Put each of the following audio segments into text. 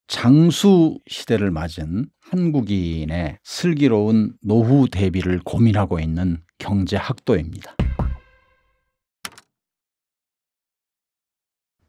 장수 시대를 맞은 한국인의 슬기로운 노후 대비를 고민하고 있는 경제학도입니다.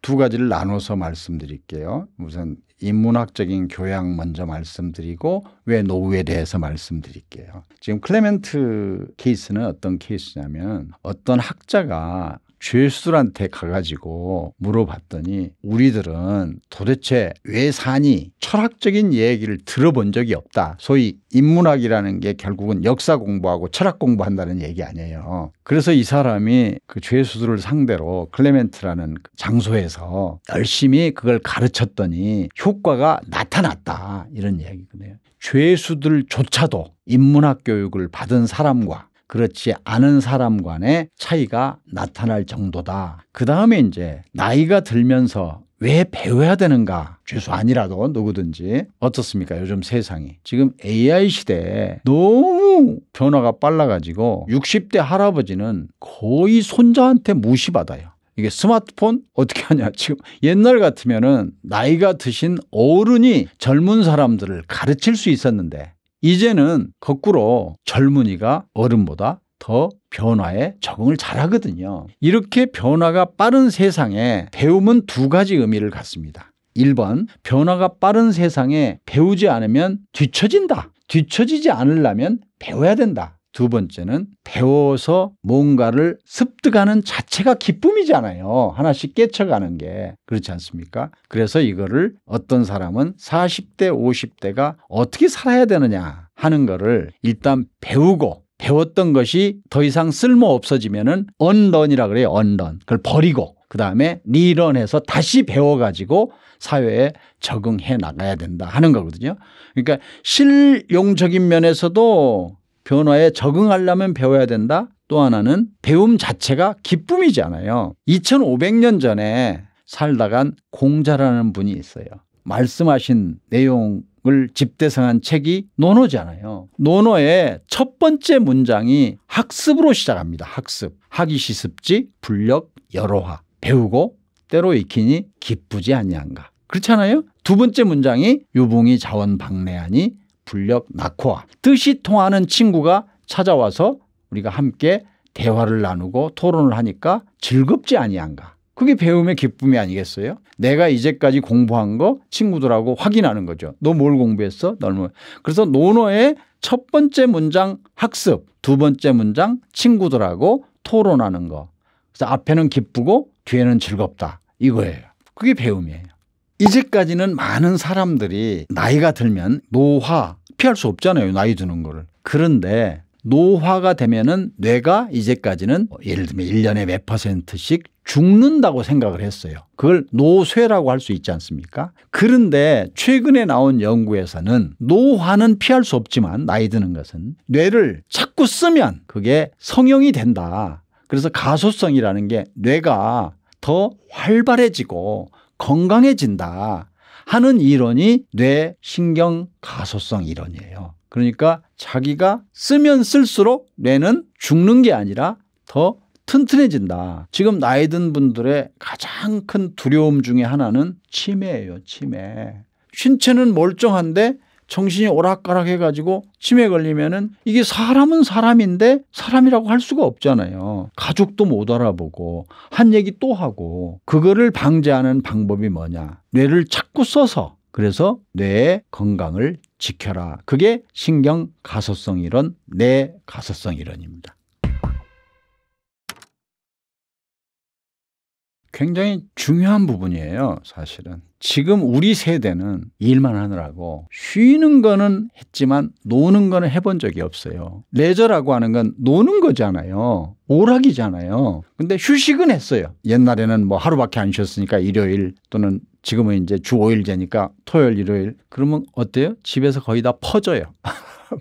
두 가지를 나눠서 말씀드릴게요. 우선 인문학적인 교양 먼저 말씀드리고 왜 노후에 대해서 말씀드릴게요. 지금 클레멘트 케이스는 어떤 케이스냐면 어떤 학자가 죄수들한테 가가지고 물어봤더니 우리들은 도대체 왜 사니? 철학적인 얘기를 들어본 적이 없다. 소위 인문학이라는 게 결국은 역사 공부하고 철학 공부한다는 얘기 아니에요. 그래서 이 사람이 그 죄수들을 상대로 클레멘트라는 장소에서 열심히 그걸 가르쳤더니 효과가 나타났다. 이런 얘기거든요. 죄수들조차도 인문학 교육을 받은 사람과 그렇지 않은 사람 간의 차이가 나타날 정도다. 그 다음에 이제 나이가 들면서 왜 배워야 되는가? 죄수 아니라도 누구든지. 어떻습니까? 요즘 세상이. 지금 AI 시대에 너무 변화가 빨라가지고 60대 할아버지는 거의 손자한테 무시받아요. 이게 스마트폰 어떻게 하냐. 지금 옛날 같으면은 나이가 드신 어른이 젊은 사람들을 가르칠 수 있었는데 이제는 거꾸로 젊은이가 어른보다 더 변화에 적응을 잘하거든요. 이렇게 변화가 빠른 세상에 배움은 두 가지 의미를 갖습니다. 1번, 변화가 빠른 세상에 배우지 않으면 뒤처진다. 뒤처지지 않으려면 배워야 된다. 두 번째는 배워서 뭔가를 습득하는 자체가 기쁨이잖아요. 하나씩 깨쳐가는 게. 그렇지 않습니까? 그래서 이거를 어떤 사람은 40대, 50대가 어떻게 살아야 되느냐 하는 거를 일단 배우고 배웠던 것이 더 이상 쓸모 없어지면은 언런이라 그래요. 언런. 그걸 버리고 그다음에 리런해서 다시 배워가지고 사회에 적응해 나가야 된다 하는 거거든요. 그러니까 실용적인 면에서도 변화에 적응하려면 배워야 된다. 또 하나는 배움 자체가 기쁨이잖아요. 2500년 전에 살다간 공자라는 분이 있어요. 말씀하신 내용을 집대성한 책이 논어잖아요. 논어의 첫 번째 문장이 학습으로 시작합니다. 학습. 학이 시습지 불력 여로화. 배우고 때로 익히니 기쁘지 아니한가. 그렇잖아요. 두 번째 문장이 유붕이 자원 박래하니 불력 낙호화. 뜻이 통하는 친구가 찾아와서 우리가 함께 대화를 나누고 토론을 하니까 즐겁지 아니한가. 그게 배움의 기쁨이 아니겠어요? 내가 이제까지 공부한 거 친구들하고 확인하는 거죠. 너 뭘 공부했어? 그래서 논어의 첫 번째 문장 학습, 두 번째 문장 친구들하고 토론하는 거. 그래서 앞에는 기쁘고 뒤에는 즐겁다. 이거예요. 그게 배움이에요. 이제까지는 많은 사람들이 나이가 들면 노화 피할 수 없잖아요. 나이 드는 거를. 그런데 노화가 되면은 뇌가 이제까지는 예를 들면 1년에 몇 %씩 죽는다고 생각을 했어요. 그걸 노쇠라고 할 수 있지 않습니까? 그런데 최근에 나온 연구에서는 노화는 피할 수 없지만 나이 드는 것은 뇌를 자꾸 쓰면 그게 성형이 된다. 그래서 가소성이라는 게 뇌가 더 활발해지고 건강해진다 하는 이론이 뇌신경 가소성 이론이에요. 그러니까 자기가 쓰면 쓸수록 뇌는 죽는 게 아니라 더 튼튼해진다. 지금 나이 든 분들의 가장 큰 두려움 중에 하나는 치매예요. 치매. 신체는 멀쩡한데 정신이 오락가락해가지고 치매 걸리면은 이게 사람은 사람인데 사람이라고 할 수가 없잖아요. 가족도 못 알아보고 한 얘기 또 하고. 그거를 방지하는 방법이 뭐냐. 뇌를 자꾸 써서 그래서 뇌의 건강을 지켜라. 그게 신경 가소성 이론, 뇌 가소성 이론입니다. 굉장히 중요한 부분이에요. 사실은. 지금 우리 세대는 일만 하느라고 쉬는 거는 했지만 노는 거는 해본 적이 없어요. 레저라고 하는 건 노는 거잖아요. 오락이잖아요. 근데 휴식은 했어요. 옛날에는 뭐 하루밖에 안 쉬었으니까 일요일 또는 지금은 이제 주 5일제니까 토요일, 일요일. 그러면 어때요? 집에서 거의 다 퍼져요.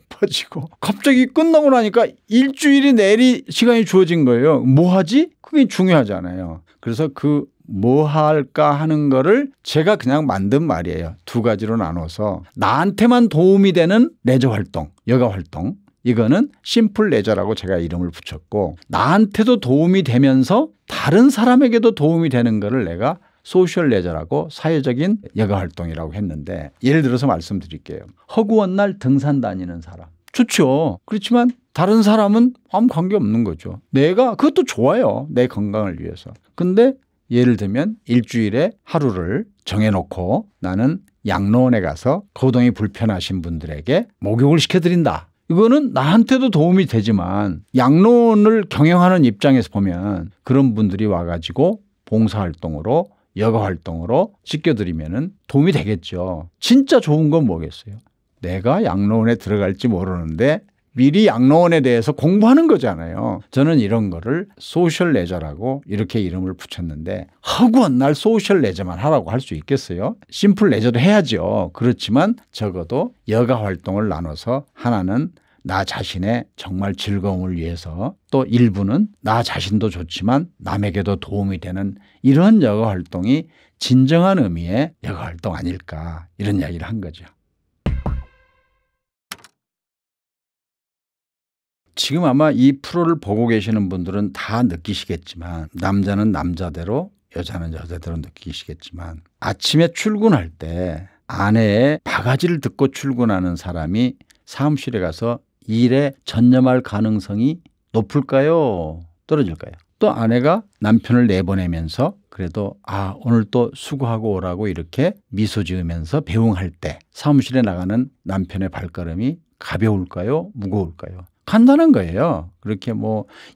퍼지고 갑자기 끝나고 나니까 일주일이 내리 시간이 주어진 거예요. 뭐 하지? 그게 중요하잖아요. 그래서 그 뭐 할까 하는 거를 제가 그냥 만든 말이에요. 두 가지로 나눠서 나한테만 도움이 되는 레저 활동, 여가 활동. 이거는 심플 레저라고 제가 이름을 붙였고 나한테도 도움이 되면서 다른 사람에게도 도움이 되는 거를 내가 소셜 레저라고 사회적인 여가 활동이라고 했는데 예를 들어서 말씀드릴게요. 허구한 날 등산 다니는 사람. 좋죠. 그렇지만 다른 사람은 아무 관계 없는 거죠. 내가 그것도 좋아요. 내 건강을 위해서. 근데 예를 들면 일주일에 하루를 정해놓고 나는 양로원에 가서 거동이 불편하신 분들에게 목욕을 시켜드린다. 이거는 나한테도 도움이 되지만 양로원을 경영하는 입장에서 보면 그런 분들이 와가지고 봉사활동으로 여가활동으로 씻겨드리면 도움이 되겠죠. 진짜 좋은 건 뭐겠어요? 내가 양로원에 들어갈지 모르는데 미리 양로원에 대해서 공부하는 거잖아요. 저는 이런 거를 소셜 레저라고 이렇게 이름을 붙였는데 허구한 날 소셜 레저만 하라고 할 수 있겠어요? 심플 레저도 해야죠. 그렇지만 적어도 여가 활동을 나눠서 하나는 나 자신의 정말 즐거움을 위해서 또 일부는 나 자신도 좋지만 남에게도 도움이 되는 이런 여가 활동이 진정한 의미의 여가 활동 아닐까 이런 이야기를 한 거죠. 지금 아마 이 프로를 보고 계시는 분들은 다 느끼시겠지만 남자는 남자대로 여자는 여자대로 느끼시겠지만 아침에 출근할 때 아내의 바가지를 듣고 출근하는 사람이 사무실에 가서 일에 전념할 가능성이 높을까요? 떨어질까요? 또 아내가 남편을 내보내면서 그래도 오늘 또 수고하고 오라고 이렇게 미소 지으면서 배웅할 때 사무실에 나가는 남편의 발걸음이 가벼울까요? 무거울까요? 간단한 거예요. 그렇게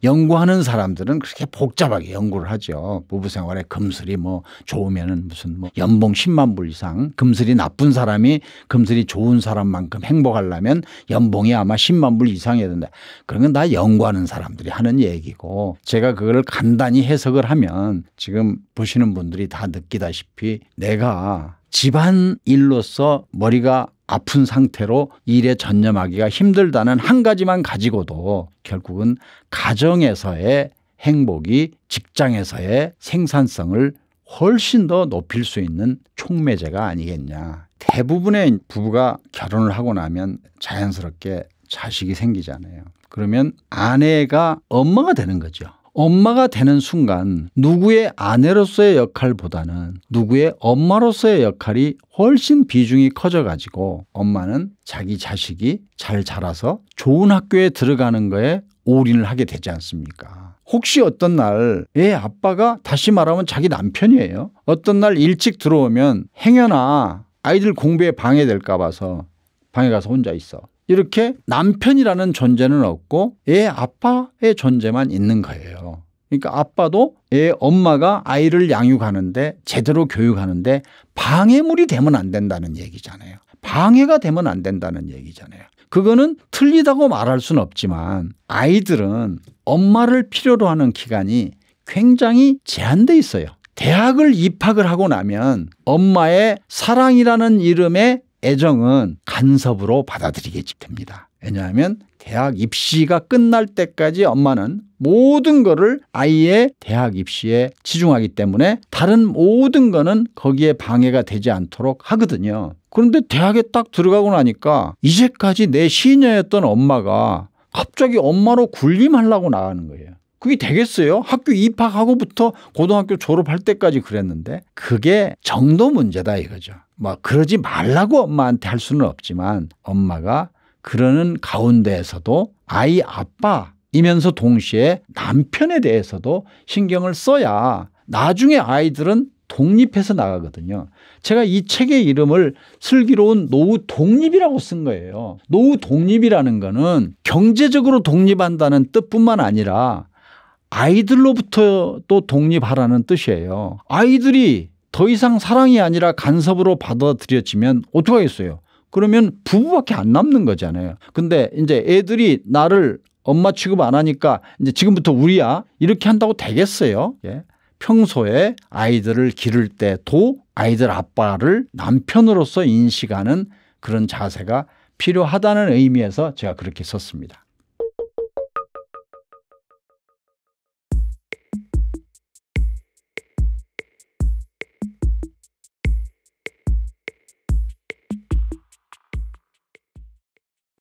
연구하는 사람들은 그렇게 복잡하게 연구를 하죠. 부부 생활에 금슬이 좋으면은 무슨 연봉 10만 불 이상, 금슬이 나쁜 사람이 금슬이 좋은 사람만큼 행복하려면 연봉이 아마 10만 불 이상이어야 된다. 그런 건 다 연구하는 사람들이 하는 얘기고 제가 그걸 간단히 해석을 하면 지금 보시는 분들이 다 느끼다시피 내가 집안 일로서 머리가 아픈 상태로 일에 전념하기가 힘들다는 한 가지만 가지고도 결국은 가정에서의 행복이 직장에서의 생산성을 훨씬 더 높일 수 있는 촉매제가 아니겠냐. 대부분의 부부가 결혼을 하고 나면 자연스럽게 자식이 생기잖아요. 그러면 아내가 엄마가 되는 거죠. 엄마가 되는 순간 누구의 아내로서의 역할보다는 누구의 엄마로서의 역할이 훨씬 비중이 커져가지고 엄마는 자기 자식이 잘 자라서 좋은 학교에 들어가는 거에 올인을 하게 되지 않습니까? 혹시 어떤 날 애 아빠가 다시 말하면 자기 남편이에요. 어떤 날 일찍 들어오면 행여나 아이들 공부에 방해될까 봐서 방에 가서 혼자 있어. 이렇게 남편이라는 존재는 없고 애 아빠의 존재만 있는 거예요. 그러니까 아빠도 애 엄마가 아이를 양육하는데 제대로 교육하는데 방해물이 되면 안 된다는 얘기잖아요. 방해가 되면 안 된다는 얘기잖아요. 그거는 틀리다고 말할 수는 없지만 아이들은 엄마를 필요로 하는 기간이 굉장히 제한돼 있어요. 대학을 입학을 하고 나면 엄마의 사랑이라는 이름의 애정은 간섭으로 받아들이게 됩니다. 왜냐하면 대학 입시가 끝날 때까지 엄마는 모든 거를 아이의 대학 입시에 치중하기 때문에 다른 모든 거는 거기에 방해가 되지 않도록 하거든요. 그런데 대학에 딱 들어가고 나니까 이제까지 내 시녀였던 엄마가 갑자기 엄마로 군림하려고 나가는 거예요. 그게 되겠어요? 학교 입학하고부터 고등학교 졸업할 때까지 그랬는데 그게 정도 문제다 이거죠. 그러지 말라고 엄마한테 할 수는 없지만 엄마가 그러는 가운데에서도 아이 아빠이면서 동시에 남편에 대해서도 신경을 써야 나중에 아이들은 독립해서 나가거든요. 제가 이 책의 이름을 슬기로운 노후 독립이라고 쓴 거예요. 노후 독립이라는 거는 경제적으로 독립한다는 뜻뿐만 아니라 아이들로부터 또 독립하라는 뜻이에요. 아이들이 더 이상 사랑이 아니라 간섭으로 받아들여지면 어떡하겠어요? 그러면 부부밖에 안 남는 거잖아요. 근데 이제 애들이 나를 엄마 취급 안 하니까 이제 지금부터 우리야 이렇게 한다고 되겠어요? 예. 평소에 아이들을 기를 때도 아이들 아빠를 남편으로서 인식하는 그런 자세가 필요하다는 의미에서 제가 그렇게 썼습니다.